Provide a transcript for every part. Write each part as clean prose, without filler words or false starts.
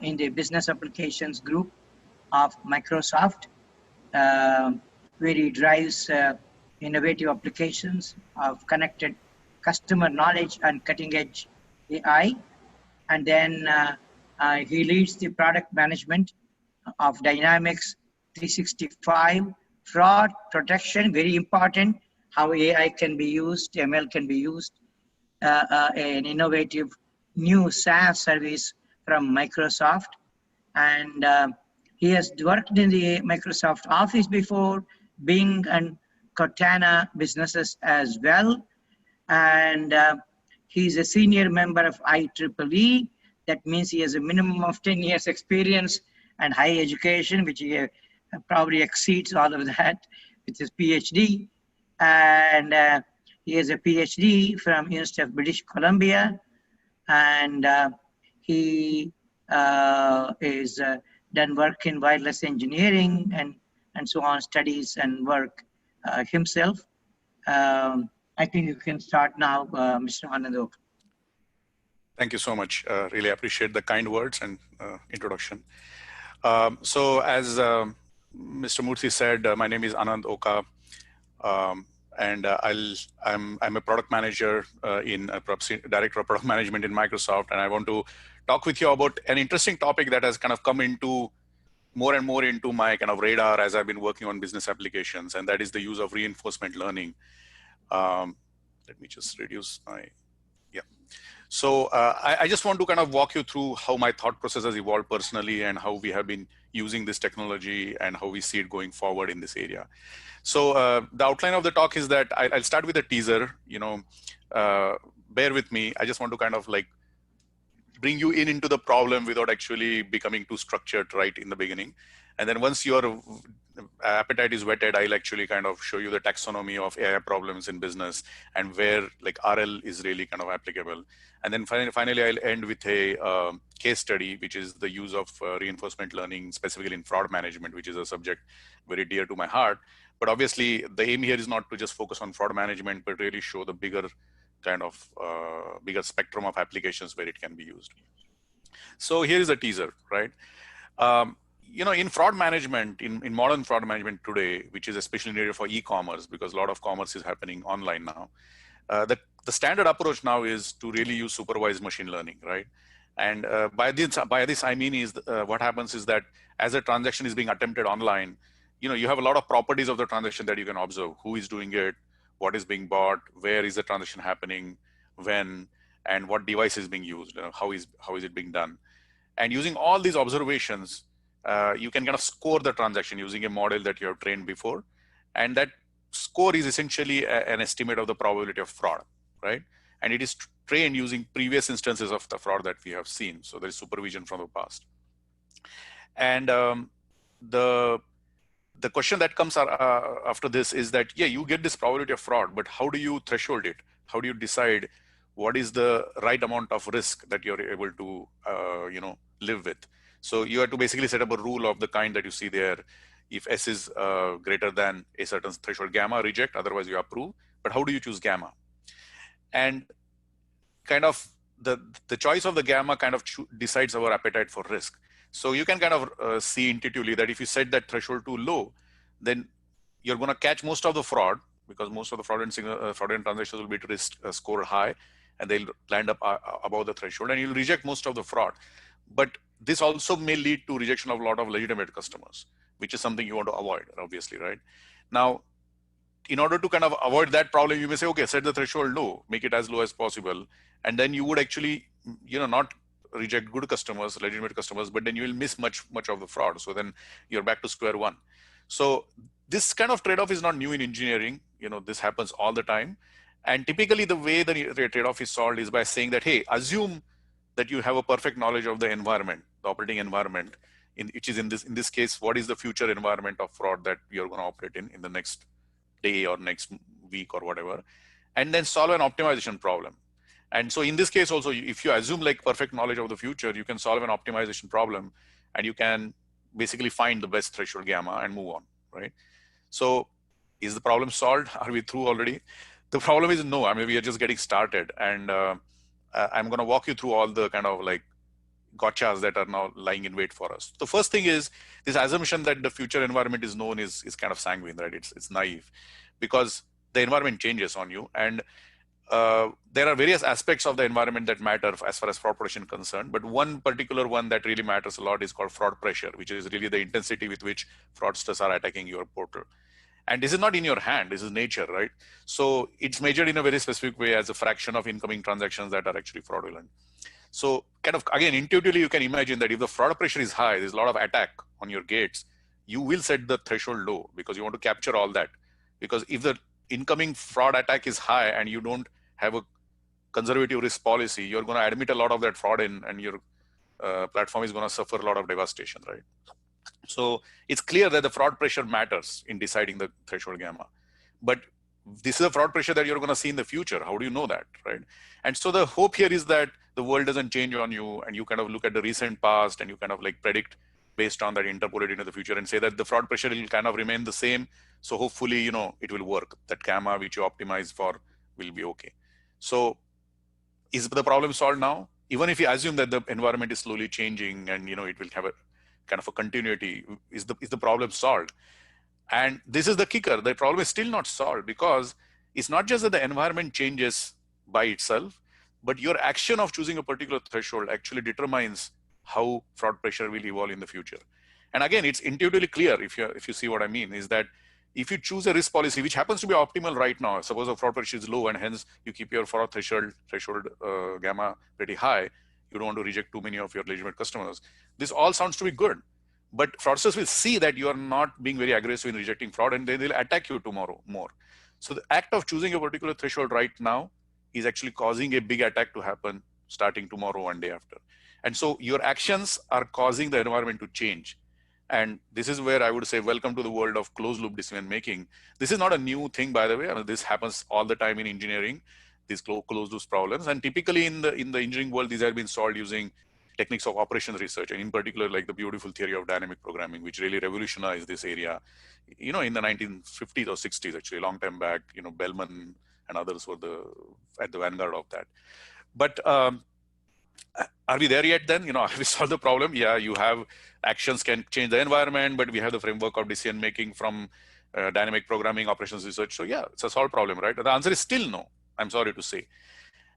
in the business applications group of Microsoft, where he drives innovative applications of connected customer knowledge and cutting edge AI. And then he leads the product management of Dynamics 365, fraud protection, very important, how AI can be used, ML can be used, an innovative new SaaS service from Microsoft. And he has worked in the Microsoft Office before, Bing and Cortana businesses as well. And he's a senior member of IEEE. That means he has a minimum of 10 years experience and high education, which he probably exceeds all of that with his PhD. And he has a PhD from University of British Columbia. And he is done work in wireless engineering and so on, studies and work himself. I think you can start now, Mr. Anand Oka. Thank you so much. Really appreciate the kind words and introduction. So as Mr. Murthy said, my name is Anand Oka, and I'm a product manager director of product management in Microsoft, and I want to talk with you about an interesting topic that has kind of come into more and more into my kind of radar as I've been working on business applications, and that is the use of reinforcement learning. Let me just reduce my, yeah. So I just want to kind of walk you through how my thought process has evolved personally and how we have been using this technology and how we see it going forward in this area. So the outline of the talk is that I'll start with a teaser, bear with me. I just want to kind of like bring you into the problem without actually becoming too structured right in the beginning. And then once your appetite is whetted, I'll actually kind of show you the taxonomy of AI problems in business and where like RL is really kind of applicable. And then finally, I'll end with a case study, which is the use of reinforcement learning, specifically in fraud management, which is a subject very dear to my heart. But obviously, the aim here is not to just focus on fraud management, but really show the bigger kind of bigger spectrum of applications where it can be used. So here is a teaser, right? In fraud management, in modern fraud management today, which is especially needed for e-commerce, because a lot of commerce is happening online now, the standard approach now is to really use supervised machine learning, right? And by this I mean is what happens is that as a transaction is being attempted online, you have a lot of properties of the transaction that you can observe: who is doing it, what is being bought, where is the transaction happening, when, and what device is being used, how is it being done. And using all these observations, you can kind of score the transaction using a model that you have trained before. And that score is essentially an estimate of the probability of fraud, right? And it is trained using previous instances of the fraud that we have seen. So there is supervision from the past. And the question that comes after this is that, yeah, you get this probability of fraud, but how do you threshold it? How do you decide what is the right amount of risk that you're able to, live with? So you have to basically set up a rule of the kind that you see there. If S is greater than a certain threshold gamma, reject, otherwise you approve. But how do you choose gamma? And kind of the choice of the gamma kind of decides our appetite for risk. So you can kind of see intuitively that if you set that threshold too low, then you're going to catch most of the fraud, because most of the fraudulent transactions will be scored high, and they'll land up above the threshold, and you'll reject most of the fraud. But this also may lead to rejection of a lot of legitimate customers, which is something you want to avoid, obviously, right? Now, in order to kind of avoid that problem, you may say, okay, set the threshold low, make it as low as possible. And then you would actually, not reject good customers, legitimate customers, but then you will miss much of the fraud. So then you're back to square one. So this kind of trade-off is not new in engineering. This happens all the time. And typically the way the trade-off is solved is by saying that, hey, assume that you have a perfect knowledge of the environment, the operating environment, which is in this case, what is the future environment of fraud that you're going to operate in the next day or next week or whatever, and then solve an optimization problem. And so in this case also, if you assume like perfect knowledge of the future, you can solve an optimization problem, and you can basically find the best threshold gamma and move on, right? So is the problem solved? Are we through already? The problem is no. I mean, we are just getting started, and I'm going to walk you through all the kind of like gotchas that are now lying in wait for us. The first thing is this assumption that the future environment is known is kind of sanguine, right? It's naive, because the environment changes on you, and there are various aspects of the environment that matter as far as fraud protection is concerned. But one particular one that really matters a lot is called fraud pressure, which is really the intensity with which fraudsters are attacking your portal. And this is not in your hand, this is nature, right? So it's measured in a very specific way as a fraction of incoming transactions that are actually fraudulent. So kind of, again, intuitively, you can imagine that if the fraud pressure is high, there's a lot of attack on your gates, you will set the threshold low because you want to capture all that. Because if the incoming fraud attack is high and you don't have a conservative risk policy, you're going to admit a lot of that fraud in, and your platform is going to suffer a lot of devastation, right? So it's clear that the fraud pressure matters in deciding the threshold gamma. But this is a fraud pressure that you're going to see in the future. How do you know that, right? And so the hope here is that the world doesn't change on you, and you kind of look at the recent past and you kind of like predict based on that, interpolate into the future and say that the fraud pressure will kind of remain the same. So hopefully, you know, it will work. That gamma which you optimize for will be okay. So is the problem solved now? Even if you assume that the environment is slowly changing and, you know, it will have a kind of a continuity, is the problem solved? And this is the kicker. The problem is still not solved, because it's not just that the environment changes by itself, but your action of choosing a particular threshold actually determines how fraud pressure will evolve in the future. And again, it's intuitively clear, if you see what I mean, is that if you choose a risk policy, which happens to be optimal right now, suppose the fraud pressure is low and hence you keep your fraud threshold gamma pretty high, you don't want to reject too many of your legitimate customers. This all sounds to be good. But fraudsters will see that you are not being very aggressive in rejecting fraud, and they'll attack you tomorrow more. So the act of choosing a particular threshold right now is actually causing a big attack to happen starting tomorrow and day after. And so your actions are causing the environment to change. And this is where I would say, welcome to the world of closed loop decision making. This is not a new thing, by the way. I mean, this happens all the time in engineering, these closed loop problems. And typically in the engineering world, these have been solved using techniques of operations research, and in particular, like the beautiful theory of dynamic programming, which really revolutionized this area, you know, in the 1950s or 60s, actually, a long time back. You know, Bellman and others were at the vanguard of that. But are we there yet then? You know, have we solved the problem? Yeah, you have actions can change the environment, but we have the framework of decision making from dynamic programming, operations research. So yeah, it's a solved problem, right? The answer is still no, I'm sorry to say.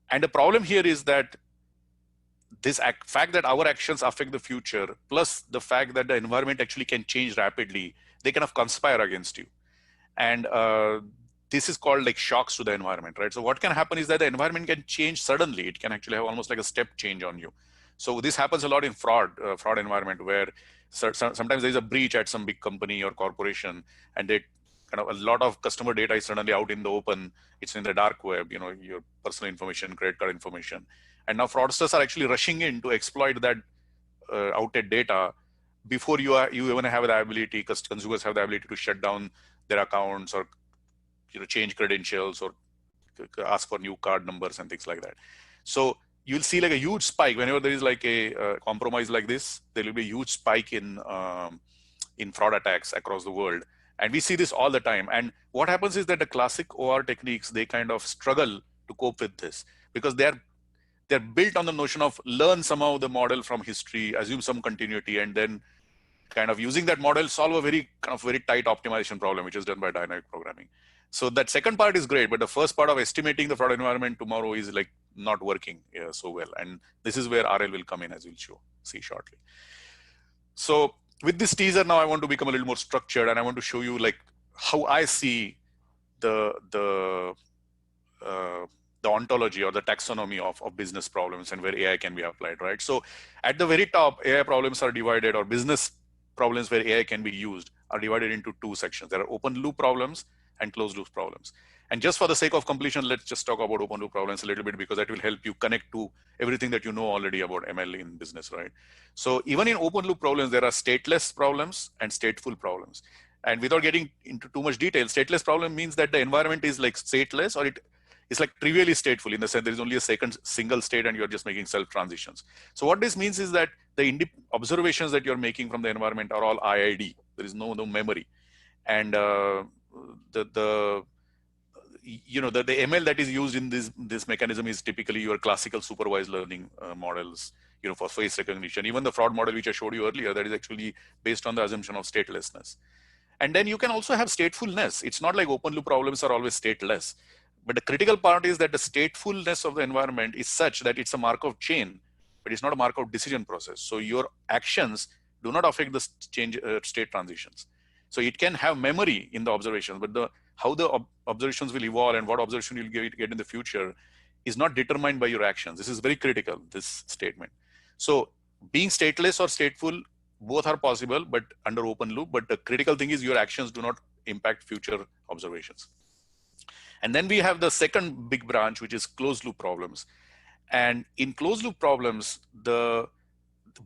And the problem here is that this fact that our actions affect the future, plus the fact that the environment actually can change rapidly, they kind of conspire against you. And this is called like shocks to the environment, right? So what can happen is that the environment can change suddenly. It can actually have almost like a step change on you. So this happens a lot in fraud environment, where sometimes there's a breach at some big company or corporation, and they kind of, a lot of customer data is suddenly out in the open. It's in the dark web, you know, your personal information, credit card information. And now fraudsters are actually rushing in to exploit that outed data before you even have the ability, because consumers have the ability to shut down their accounts, or, you know, change credentials, or ask for new card numbers and things like that. So you'll see like a huge spike whenever there is like a compromise like this. There will be a huge spike in fraud attacks across the world, and we see this all the time. And what happens is that the classic OR techniques, they kind of struggle to cope with this, because they're built on the notion of learn somehow the model from history, assume some continuity, and then kind of using that model solve a very tight optimization problem, which is done by dynamic programming. So that second part is great, but the first part of estimating the fraud environment tomorrow is like not working so well. And this is where RL will come in, as we'll see shortly. So with this teaser now, I want to become a little more structured, and I want to show you like how I see the ontology or the taxonomy of business problems and where AI can be applied, right? So at the very top, AI problems are divided, or business problems where AI can be used are divided into two sections. There are open loop problems and closed loop problems. And just for the sake of completion, let's just talk about open loop problems a little bit, because that will help you connect to everything that you know already about ML in business, right? So even in open loop problems, there are stateless problems and stateful problems. And without getting into too much detail, stateless problem means that the environment is like stateless, or it's like trivially stateful, in the sense there is only a single state and you're just making self transitions. So what this means is that the observations that you're making from the environment are all IID. There is no memory. And the ML that is used in this mechanism is typically your classical supervised learning models, for face recognition. Even the fraud model which I showed you earlier, that is actually based on the assumption of statelessness. And then you can also have statefulness. It's not like open loop problems are always stateless. But the critical part is that the statefulness of the environment is such that it's a Markov chain, but it's not a Markov decision process. So your actions do not affect the state transitions. So it can have memory in the observations, but how the observations will evolve and what observation you'll get in the future is not determined by your actions. This is very critical, this statement. So being stateless or stateful, both are possible, but under open loop. But the critical thing is your actions do not impact future observations. And then we have the second big branch, which is closed loop problems. And in closed loop problems,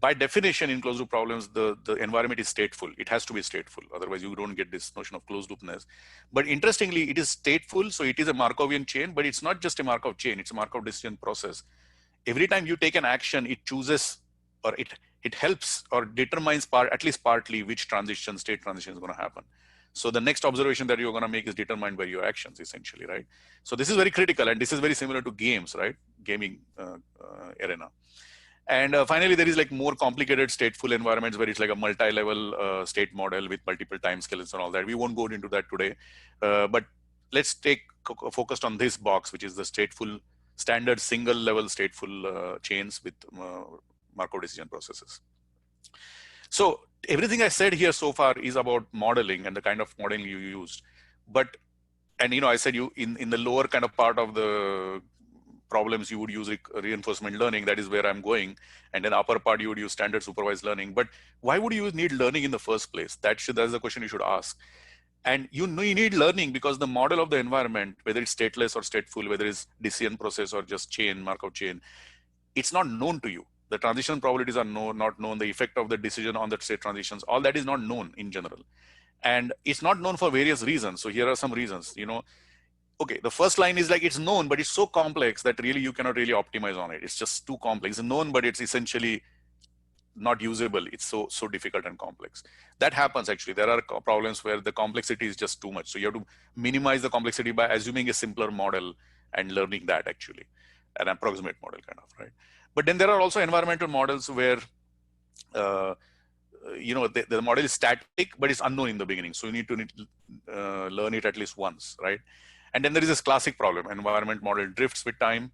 by definition in closed loop problems, the environment is stateful. It has to be stateful. Otherwise, you don't get this notion of closed loopness. But interestingly, it is stateful. So it is a Markovian chain, but it's not just a Markov chain. It's a Markov decision process. Every time you take an action, it chooses, or it helps or determines at least partly which state transition is going to happen. So the next observation that you're going to make is determined by your actions, essentially, right? So this is very critical, and this is very similar to games, right? Gaming arena. And finally, there is like more complicated stateful environments where it's like a multi-level state model with multiple time scales and all that. We won't go into that today, but let's take focused on this box, which is the stateful standard single level stateful chains with Markov decision processes. So everything I said here so far is about modeling and the kind of modeling you used. And I said you in the lower kind of part of the problems, you would use reinforcement learning. That is where I'm going. And then upper part, you would use standard supervised learning. But why would you need learning in the first place? That's the question you should ask. And you need learning because the model of the environment, whether it's stateless or stateful, whether it's decision process or just chain, Markov chain, it's not known to you. The transition probabilities are not known. The effect of the decision on the state transitions, all that is not known in general. And it's not known for various reasons. So here are some reasons, Okay, the first line is like it's known, but it's so complex that really you cannot really optimize on it. It's just too complex. It's known, but it's essentially not usable. It's so difficult and complex. That happens actually. There are problems where the complexity is just too much. So you have to minimize the complexity by assuming a simpler model and learning that actually, an approximate model kind of, right? But then there are also environmental models where, the model is static, but it's unknown in the beginning. So you need to learn it at least once, right? And then there is this classic problem, environment model drifts with time.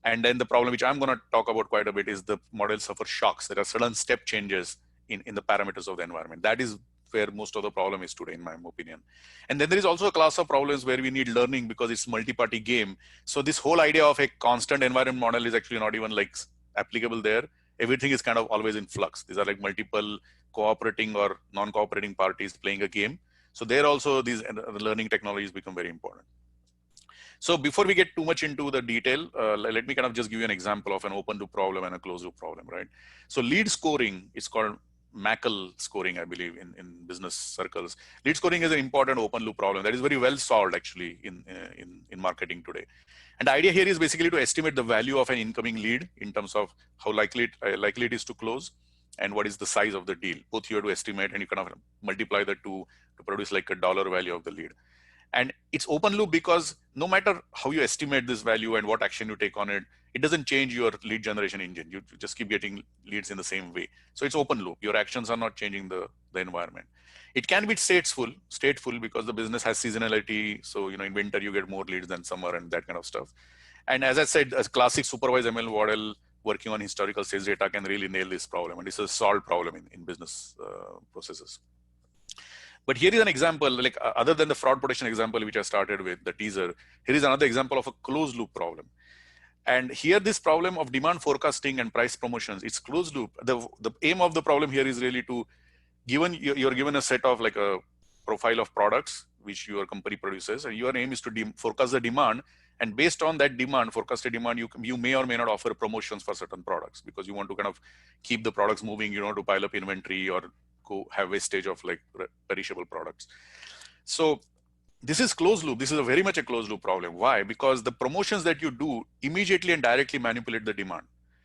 And then the problem, which I'm going to talk about quite a bit, is the model suffer shocks. There are sudden step changes in the parameters of the environment. That is where most of the problem is today, in my opinion. And then there is also a class of problems where we need learning because it's multi-party game. So this whole idea of a constant environment model is actually not even like applicable there. Everything is kind of always in flux. These are like multiple cooperating or non-cooperating parties playing a game. So there also these learning technologies become very important. So before we get too much into the detail, let me kind of just give you an example of an open loop problem and a closed loop problem, right? So lead scoring is called Mackel scoring, I believe, in business circles. Lead scoring is an important open loop problem that is very well solved actually in marketing today. And the idea here is basically to estimate the value of an incoming lead in terms of how likely it is to close and what is the size of the deal. Both you have to estimate and you kind of multiply the two to produce like a dollar value of the lead. And it's open loop because no matter how you estimate this value and what action you take on it, it doesn't change your lead generation engine. You just keep getting leads in the same way. So it's open loop. Your actions are not changing the environment. It can be stateful because the business has seasonality. So, in winter, you get more leads than summer and that kind of stuff. And as I said, a classic supervised ML model working on historical sales data can really nail this problem. And it's a solved problem in business processes. But here is an example, like other than the fraud protection example, which I started with, the teaser, here is another example of a closed loop problem. And here, this problem of demand forecasting and price promotions, it's closed loop. The aim of the problem here is really to, you're given a set of like a profile of products, which your company produces, and your aim is to forecast the demand. And based on that demand, forecasted demand, you may or may not offer promotions for certain products because you want to kind of keep the products moving, to pile up inventory or have wastage of like perishable products. So this is closed loop. This is very much a closed loop problem. Why? Because the promotions that you do immediately and directly manipulate the demand.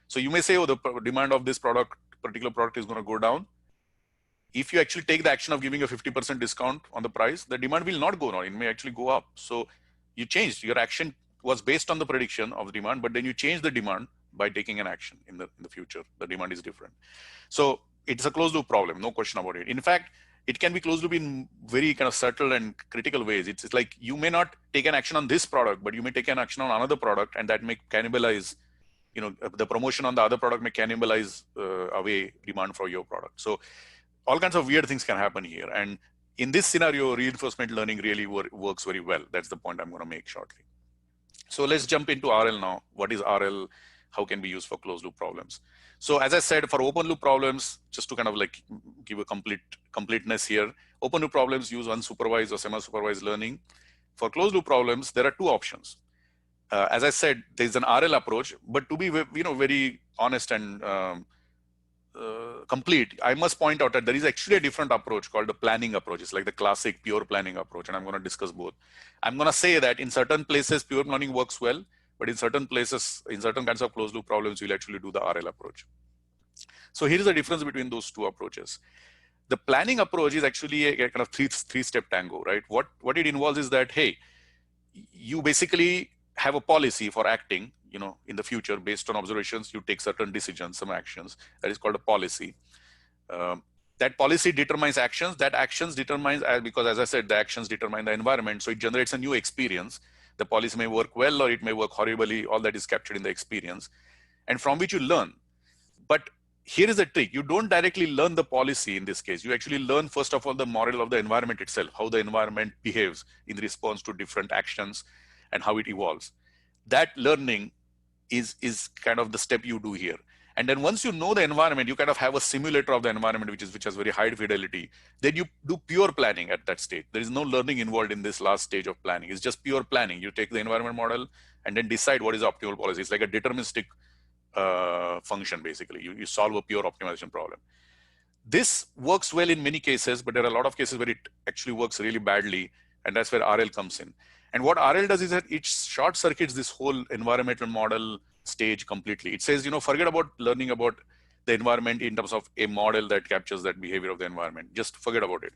So you may say, oh, the demand of this particular product is going to go down. If you actually take the action of giving a 50% discount on the price, the demand will not go down. It may actually go up. So you changed. Your action was based on the prediction of demand, but then you change the demand by taking an action in the future. The demand is different. So it's a closed loop problem, no question about it. In fact, it can be closed loop in very kind of subtle and critical ways. It's like you may not take an action on this product, but you may take an action on another product, and that may cannibalize, the promotion on the other product may cannibalize away demand for your product. So all kinds of weird things can happen here. And in this scenario, reinforcement learning really works very well. That's the point I'm going to make shortly. So let's jump into RL now. What is RL? How can we use for closed loop problems? So as I said, for open loop problems, just to kind of like give a completeness here, open loop problems use unsupervised or semi-supervised learning. For closed loop problems, there are two options. As I said, there's an RL approach, but to be very honest and complete, I must point out that there is actually a different approach called the planning approach. It's like the classic pure planning approach, and I'm going to discuss both. I'm going to say that in certain places, pure planning works well, but in certain places, in certain kinds of closed loop problems, you'll actually do the RL approach. So here is the difference between those two approaches. The planning approach is actually a kind of three-step tango, right? What it involves is that, hey, you basically have a policy for acting, in the future based on observations. You take certain decisions, some actions. That is called a policy. That policy determines actions. That actions determines, because as I said, the actions determine the environment. So it generates a new experience. The policy may work well or it may work horribly. All that is captured in the experience, and from which you learn. But here is the trick. You don't directly learn the policy in this case. You actually learn, first of all, the model of the environment itself, how the environment behaves in response to different actions and how it evolves. That learning is kind of the step you do here. And then once you know the environment, you kind of have a simulator of the environment, which has very high fidelity. Then you do pure planning at that stage. There is no learning involved in this last stage of planning. It's just pure planning. You take the environment model and then decide what is the optimal policy. It's like a deterministic function, basically. You solve a pure optimization problem. This works well in many cases, but there are a lot of cases where it actually works really badly, and that's where RL comes in. And what RL does is that it short circuits this whole environmental model stage completely. It says, forget about learning about the environment in terms of a model that captures that behavior of the environment. Just forget about it.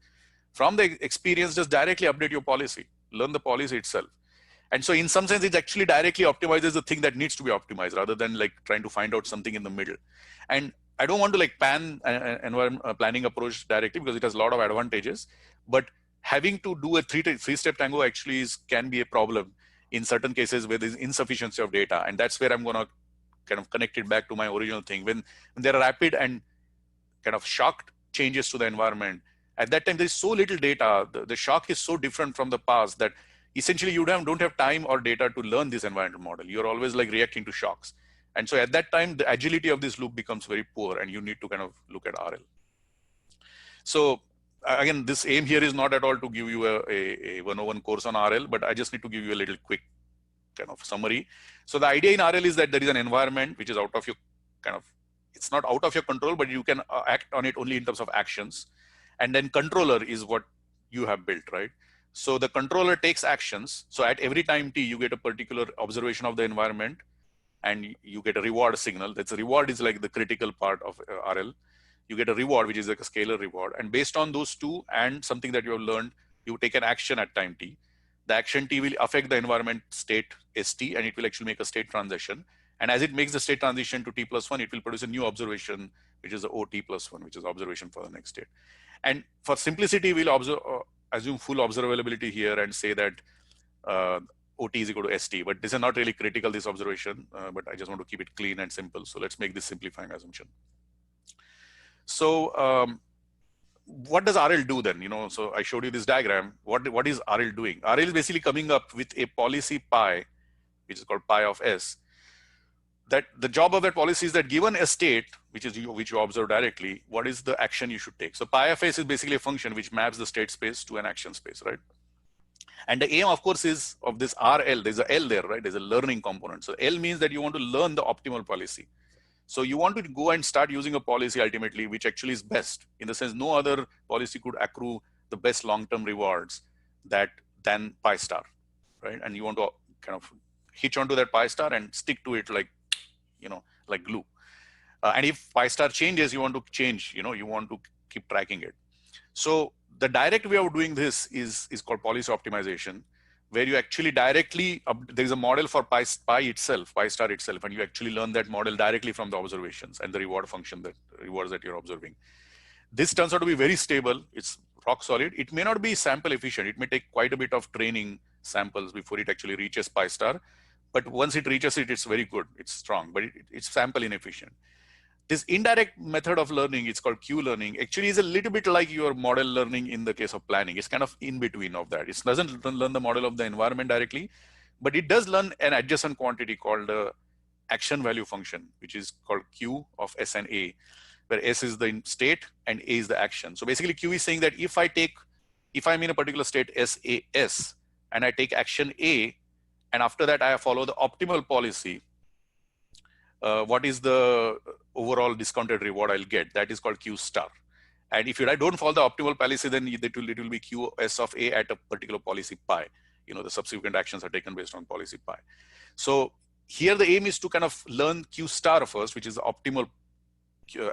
From the experience, just directly update your policy. Learn the policy itself. And so in some sense, it actually directly optimizes the thing that needs to be optimized rather than like trying to find out something in the middle. And I don't want to like pan environment planning approach directly because it has a lot of advantages, but having to do a three-step tango actually can be a problem in certain cases where there's insufficiency of data. And that's where I'm going to kind of connect it back to my original thing. When there are rapid and kind of shocked changes to the environment, at that time, there's so little data. The shock is so different from the past that essentially you don't have time or data to learn this environmental model. You're always like reacting to shocks. And so at that time, the agility of this loop becomes very poor and you need to kind of look at RL. So again, this aim here is not at all to give you a 101 course on RL, but I just need to give you a little quick kind of summary. So the idea in RL is that there is an environment which is out of your it's not out of your control, but you can act on it only in terms of actions. And then controller is what you have built, right? So the controller takes actions. So at every time t, you get a particular observation of the environment and you get a reward signal. That's a reward is like the critical part of RL. You get a reward, which is like a scalar reward. And based on those two and something that you have learned, you take an action at time t. The action t will affect the environment state st, and it will actually make a state transition. And as it makes the state transition to t+1, it will produce a new observation, which is the ot+1, which is observation for the next state. And for simplicity, we'll assume full observability here and say that ot is equal to st. But this is not really critical, this observation, but I just want to keep it clean and simple. So let's make this simplifying assumption. So what does RL do then? So I showed you this diagram. What is RL doing? RL is basically coming up with a policy pi, which is called pi of s. That the job of that policy is that given a state, which you observe directly, what is the action you should take? So pi of s is basically a function which maps the state space to an action space, right? And the aim, of course, is of this RL. There's a L there, right? There's a learning component. So L means that you want to learn the optimal policy. So you want to go and start using a policy ultimately, which actually is best. In the sense, no other policy could accrue the best long-term rewards than pi star, right? And you want to kind of hitch onto that pi star and stick to it like glue. And if pi star changes, you want to change, you want to keep tracking it. So the direct way of doing this is called policy optimization, where you actually directly, there is a model for pi star itself, and you actually learn that model directly from the observations and the reward function, that rewards that you're observing. This turns out to be very stable. It's rock solid. It may not be sample efficient. It may take quite a bit of training samples before it actually reaches pi star. But once it reaches it, it's very good. It's strong, but it's sample inefficient. This indirect method of learning, it's called Q learning, actually is a little bit like your model learning in the case of planning. It's kind of in between of that. It doesn't learn the model of the environment directly, but it does learn an adjacent quantity called the action value function, which is called Q of S and A, where S is the state and A is the action. So basically Q is saying that if I'm in a particular state SAS and I take action A, and after that I follow the optimal policy, what is the overall discounted reward I'll get? That is called Q star. And if I don't follow the optimal policy, then it will be QS of A at a particular policy pi. The subsequent actions are taken based on policy pi. So here the aim is to kind of learn Q star first, which is the optimal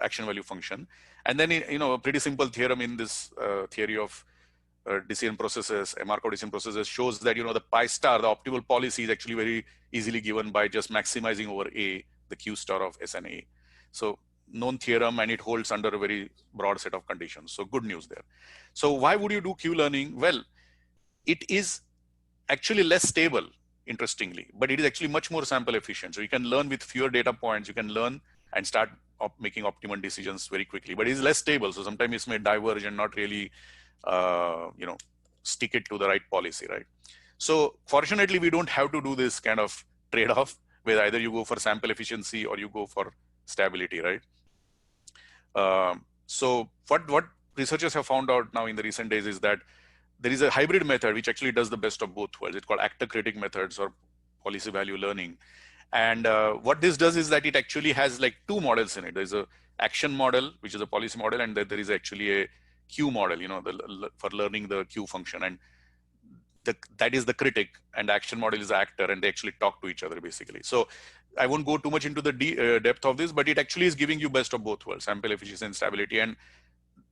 action value function. And then, a pretty simple theorem in this theory of decision processes, Markov decision processes, shows that, the pi star, the optimal policy, is actually very easily given by just maximizing over A, the Q star of S and A. So known theorem, and it holds under a very broad set of conditions. So good news there. So why would you do Q learning? Well, it is actually less stable, interestingly, but it is actually much more sample efficient. So you can learn with fewer data points. You can learn and start making optimal decisions very quickly, but it is less stable. So sometimes it may diverge and not really, stick it to the right policy, right? So fortunately, we don't have to do this kind of trade-off where either you go for sample efficiency or you go for stability, right? So what researchers have found out now in the recent days is that there is a hybrid method which actually does the best of both worlds. It's called actor-critic methods or policy value learning. And what this does is that it actually has like two models in it. There's a action model, which is a policy model, and then there is actually a Q model, for learning the Q function. And that is the critic, and the action model is the actor, and they actually talk to each other basically. So I won't go too much into the depth of this, but it actually is giving you best of both worlds, sample efficiency and stability. And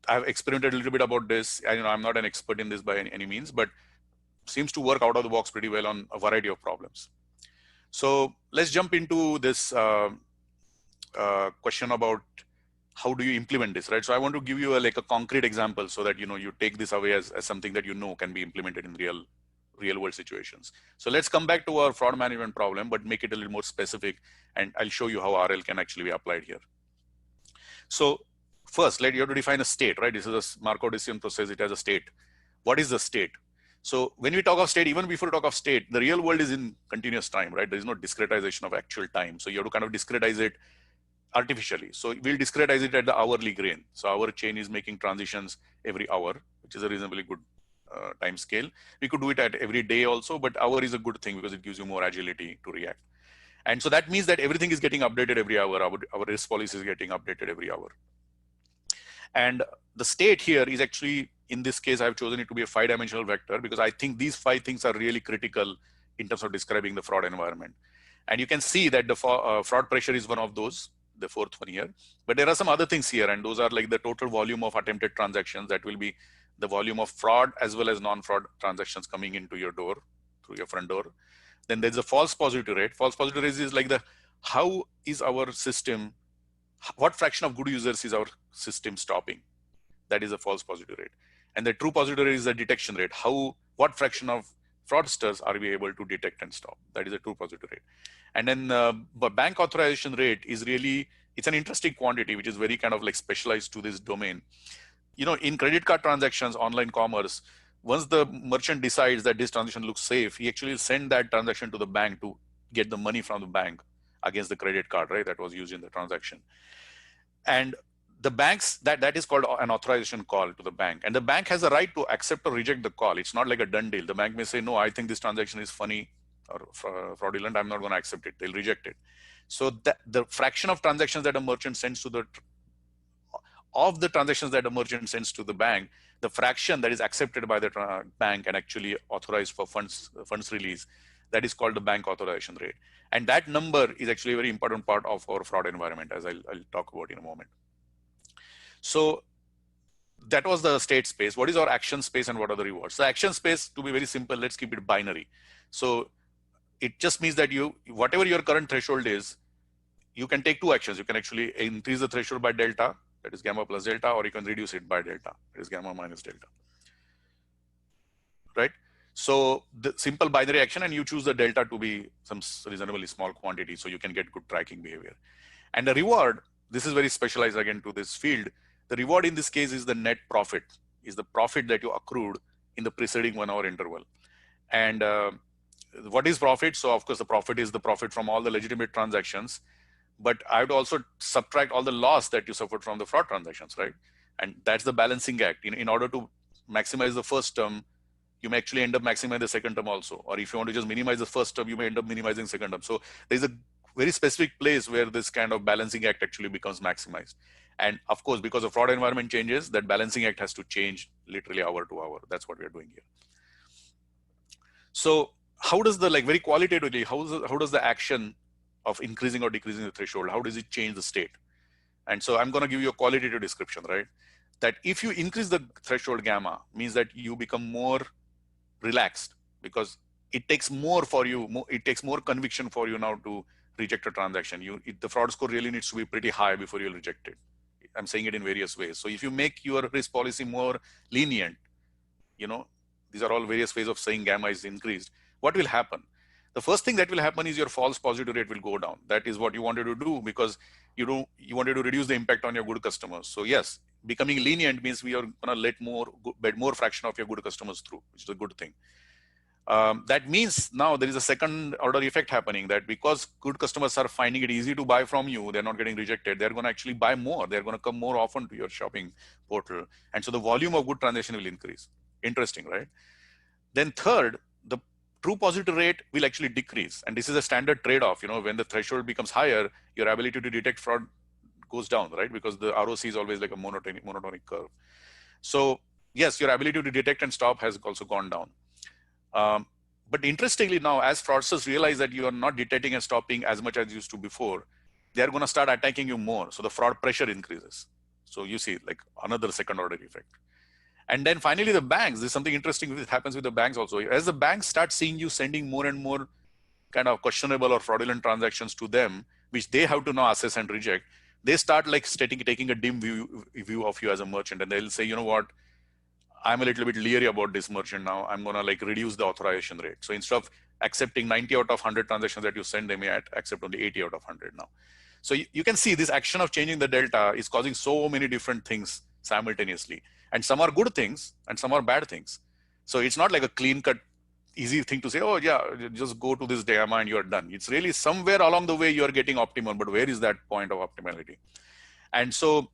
I've experimented a little bit about this. I'm not an expert in this by any means, but seems to work out of the box pretty well on a variety of problems. So let's jump into this question about how do you implement this, right? So I want to give you a concrete example so that you take this away as something that can be implemented in real world situations. So let's come back to our fraud management problem, but make it a little more specific, and I'll show you how RL can actually be applied here. So first, you have to define a state, right? This is a Markov decision process. It has a state. What is the state? So when we talk of state, even before we talk of state, the real world is in continuous time, right? There is no discretization of actual time. So you have to kind of discretize it artificially. So we'll discretize it at the hourly grain. So our chain is making transitions every hour, which is a reasonably good time scale. We could do it at every day also, but hour is a good thing because it gives you more agility to react. And so that means that everything is getting updated every hour. Our risk policy is getting updated every hour. And the state here is actually, in this case, I've chosen it to be a 5-dimensional vector because I think these 5 things are really critical in terms of describing the fraud environment. And you can see that the fraud pressure is one of those, the 4th one here. But there are some other things here, and those are like the total volume of attempted transactions. That will be the volume of fraud as well as non-fraud transactions coming into your door, through your front door. Then there's a false positive rate. False positive rate is like how is our system, what fraction of good users is our system stopping? That is a false positive rate. And the true positive rate is the detection rate. What fraction of fraudsters are we able to detect and stop? That is a true positive rate. And then the bank authorization rate is really, it's an interesting quantity, which is very kind of like specialized to this domain. In credit card transactions, online commerce, once the merchant decides that this transaction looks safe, he actually send that transaction to the bank to get the money from the bank against the credit card, right? That was used in the transaction. And the banks, that is called an authorization call to the bank. And the bank has a right to accept or reject the call. It's not like a done deal. The bank may say, no, I think this transaction is funny or fraudulent. I'm not going to accept it. They'll reject it. So the fraction of transactions that a merchant sends to the merchant sends to the bank, the fraction that is accepted by the bank and actually authorized for funds release, that is called the bank authorization rate. And that number is actually a very important part of our fraud environment, as I'll talk about in a moment. So that was the state space. What is our action space and what are the rewards? The action space, to be very simple, let's keep it binary. So it just means that whatever your current threshold is, you can take two actions. You can actually increase the threshold by delta, that is gamma plus delta, or you can reduce it by delta, that is gamma minus delta, right? So the simple binary action, and you choose the delta to be some reasonably small quantity so you can get good tracking behavior. And the reward, this is very specialized again to this field. The reward in this case is the net profit, is the profit that you accrued in the preceding 1 hour interval. And what is profit? So of course the profit is the profit from all the legitimate transactions, but I would also subtract all the loss that you suffered from the fraud transactions, right? And that's the balancing act. In order to maximize the first term, you may actually end up maximizing the second term also. Or if you want to just minimize the first term, you may end up minimizing second term. So there's a very specific place where this kind of balancing act actually becomes maximized. And of course, because the fraud environment changes, that balancing act has to change literally hour to hour. That's what we are doing here. So how does the, very qualitatively, how does the action of increasing or decreasing the threshold, how does it change the state? And so I'm going to give you a qualitative description, right? That if you increase the threshold gamma, means that you become more relaxed, because it takes more for you, it takes more conviction for you now to reject a transaction. The fraud score really needs to be pretty high before you'll reject it. I'm saying it in various ways. So if you make your risk policy more lenient, these are all various ways of saying gamma is increased. What will happen? The first thing that will happen is your false positive rate will go down. That is what you wanted to do, because you wanted to reduce the impact on your good customers. So yes, becoming lenient means we are going to let more fraction of your good customers through, which is a good thing. That means now there is a second order effect happening, that because good customers are finding it easy to buy from you, they're not getting rejected, they're going to actually buy more, they're going to come more often to your shopping portal. And so the volume of good transaction will increase. Interesting, right? Then third, the true positive rate will actually decrease. And this is a standard trade-off. When the threshold becomes higher, your ability to detect fraud goes down, right? Because the ROC is always like a monotonic curve. So yes, your ability to detect and stop has also gone down. But interestingly now, as fraudsters realize that you are not detecting and stopping as much as you used to before, they're going to start attacking you more. So the fraud pressure increases. So you see another second order effect. And then finally the banks, there's something interesting that happens with the banks also. As the banks start seeing you sending more and more kind of questionable or fraudulent transactions to them, which they have to now assess and reject, they start taking a dim view of you as a merchant. And they'll say, you know what, I'm a little bit leery about this merchant now. I'm going to reduce the authorization rate. So instead of accepting 90 out of 100 transactions that you send, they may accept only 80 out of 100 now. So you can see this action of changing the delta is causing so many different things simultaneously. And some are good things and some are bad things. So it's not like a clean cut, easy thing to say, oh yeah, just go to this gamma and you're done. It's really somewhere along the way you're getting optimal, but where is that point of optimality? And so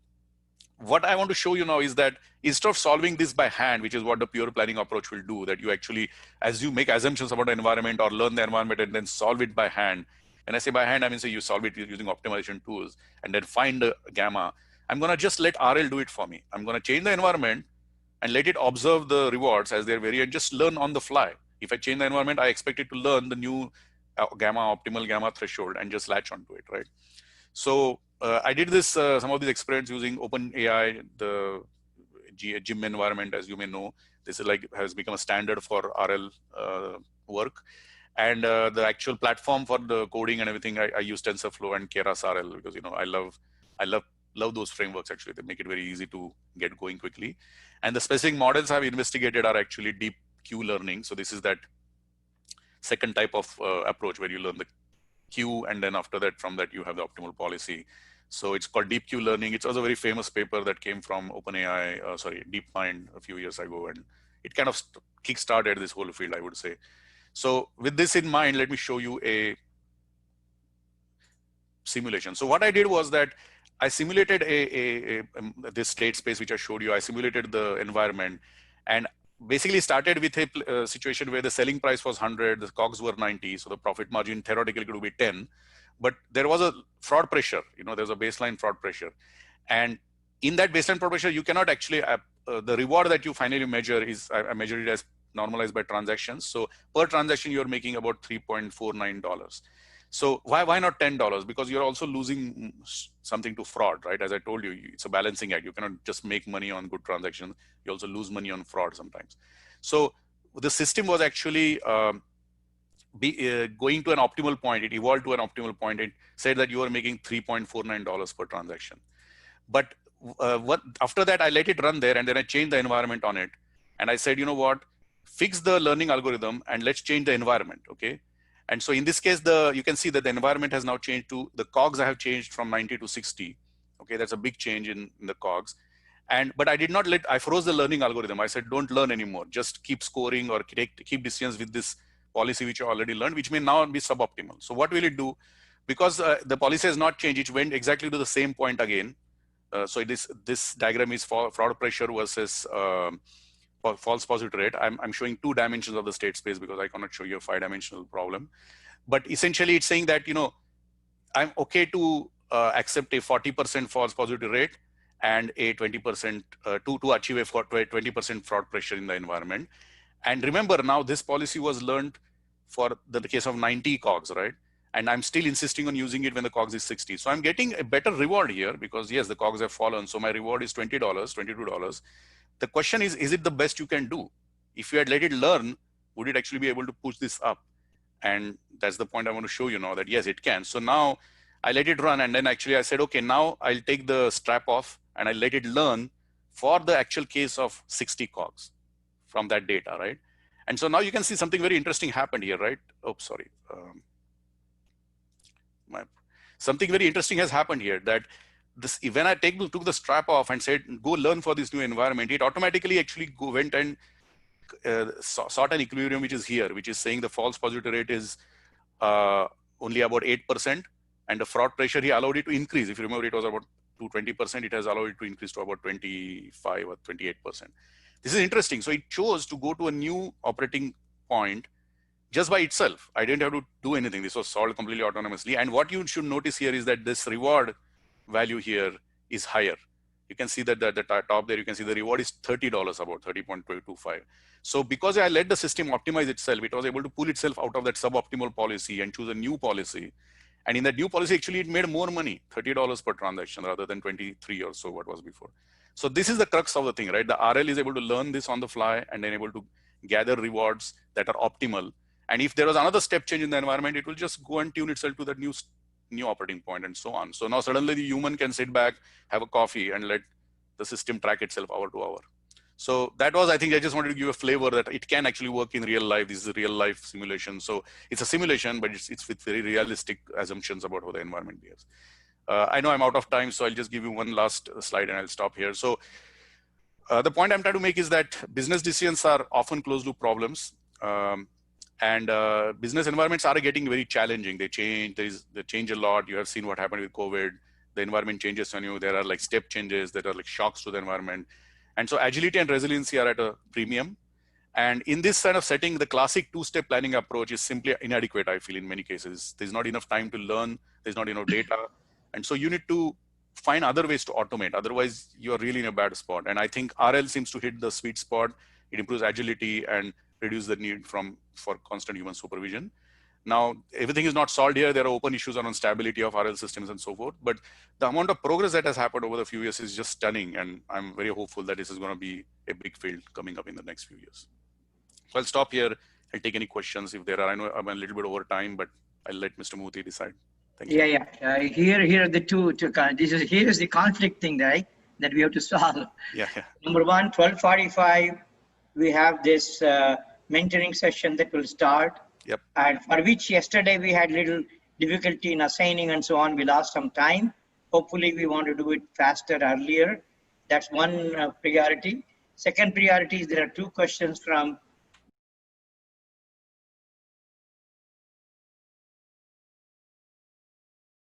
what I want to show you now is that instead of solving this by hand, which is what the pure planning approach will do, that you actually, as you make assumptions about the environment or learn the environment and then solve it by hand. When I say by hand, I mean, say you solve it using optimization tools and then find the gamma. I'm going to just let RL do it for me. I'm going to change the environment and let it observe the rewards as they vary and just learn on the fly. If I change the environment, I expect it to learn the new optimal gamma threshold and just latch onto it, right? So I did this, some of these experiments using OpenAI, the GIM environment, as you may know. This is has become a standard for RL work. And the actual platform for the coding and everything, I use TensorFlow and Keras RL because I love those frameworks. Actually, they make it very easy to get going quickly. And the specific models I've investigated are actually deep Q learning. So this is that second type of approach where you learn the Q, and then after that, from that you have the optimal policy. So it's called deep Q learning. It was a very famous paper that came from OpenAI, DeepMind a few years ago, and it kind of kick-started this whole field, I would say. So with this in mind, let me show you a simulation. So what I did was that I simulated this state space which I showed you. I simulated the environment and basically started with a situation where the selling price was 100, the COGS were 90, so the profit margin theoretically could be 10. But there was a fraud pressure, there's a baseline fraud pressure. And in that baseline fraud pressure, you cannot actually, the reward that you finally measure is, I measure it as normalized by transactions. So per transaction, you're making about $3.49. So why not $10? Because you're also losing something to fraud, right? As I told you, it's a balancing act. You cannot just make money on good transactions. You also lose money on fraud sometimes. So the system was actually going to an optimal point. It evolved to an optimal point. It said that you are making $3.49 per transaction. But after that, I let it run there, and then I changed the environment on it. And I said, you know what, fix the learning algorithm and let's change the environment, okay? And so in this case, you can see that the environment has now changed to, the cogs I have changed from 90 to 60. Okay, that's a big change in the cogs. But I did not I froze the learning algorithm. I said, don't learn anymore. Just keep scoring or keep decisions with this policy which you already learned, which may now be suboptimal. So what will it do? Because the policy has not changed, it went exactly to the same point again. So this diagram is for fraud pressure versus false positive rate. I'm showing 2 dimensions of the state space because I cannot show you a 5-dimensional problem. But essentially, it's saying that, you know, I'm okay to accept a 40% false positive rate and a 20% to achieve a 20% fraud pressure in the environment. And remember, now this policy was learned for the case of 90 cogs, right? And I'm still insisting on using it when the cogs is 60. So I'm getting a better reward here because yes, the cogs have fallen. So my reward is $20, $22. The question is it the best you can do? If you had let it learn, would it actually be able to push this up? And that's the point I want to show you now, that yes, it can. So now I let it run, and then actually I said, okay, now I'll take the strap off and I let it learn for the actual case of 60 cogs from that data, right? And so now you can see something very interesting happened here, right? Oh, sorry. Something very interesting has happened here, that when I took the strap off and said, go learn for this new environment, it automatically actually went and sought an equilibrium, which is here, which is saying the false positive rate is only about 8%, and the fraud pressure, he allowed it to increase. If you remember, it was about 20%, it has allowed it to increase to about 25 or 28%. This is interesting. So it chose to go to a new operating point just by itself. I didn't have to do anything. This was solved completely autonomously. And what you should notice here is that this reward value here is higher. You can see that at the top there, you can see the reward is $30, about 30.25. So because I let the system optimize itself, it was able to pull itself out of that suboptimal policy and choose a new policy. And in that new policy, actually, it made more money, $30 per transaction rather than 23 or so what was before. So this is the crux of the thing, right? The RL is able to learn this on the fly and then able to gather rewards that are optimal. And if there was another step change in the environment, it will just go and tune itself to that new operating point and so on. So now suddenly the human can sit back, have a coffee, and let the system track itself hour to hour. So that was, I think I just wanted to give a flavor that it can actually work in real life. This is a real life simulation. So it's a simulation, but it's with very realistic assumptions about how the environment behaves. I know I'm out of time, so I'll just give you one last slide and I'll stop here. So the point I'm trying to make is that business decisions are often closed loop problems. And business environments are getting very challenging. They change, they change a lot. You have seen what happened with COVID. The environment changes on you. There are like step changes, there are like shocks to the environment. And so agility and resiliency are at a premium. And in this kind of setting, the classic 2-step planning approach is simply inadequate, I feel, in many cases. There's not enough time to learn. There's not enough data. And so you need to find other ways to automate. Otherwise, you're really in a bad spot. And I think RL seems to hit the sweet spot. It improves agility and reduce the need for constant human supervision. Now, everything is not solved here. There are open issues around stability of RL systems and so forth. But the amount of progress that has happened over the few years is just stunning. And I'm very hopeful that this is going to be a big field coming up in the next few years. So I'll stop here. I'll take any questions if there are. I know I'm a little bit over time, but I'll let Mr. Murthy decide. Thank you. Yeah. Here are the two. Here's the conflict thing, right, that we have to solve. Yeah. Number one, 12:45, we have this mentoring session that will start. Yep. And for which yesterday we had little difficulty in assigning and so on. We lost some time. Hopefully we want to do it faster, earlier. That's one priority. Second priority is there are 2 questions from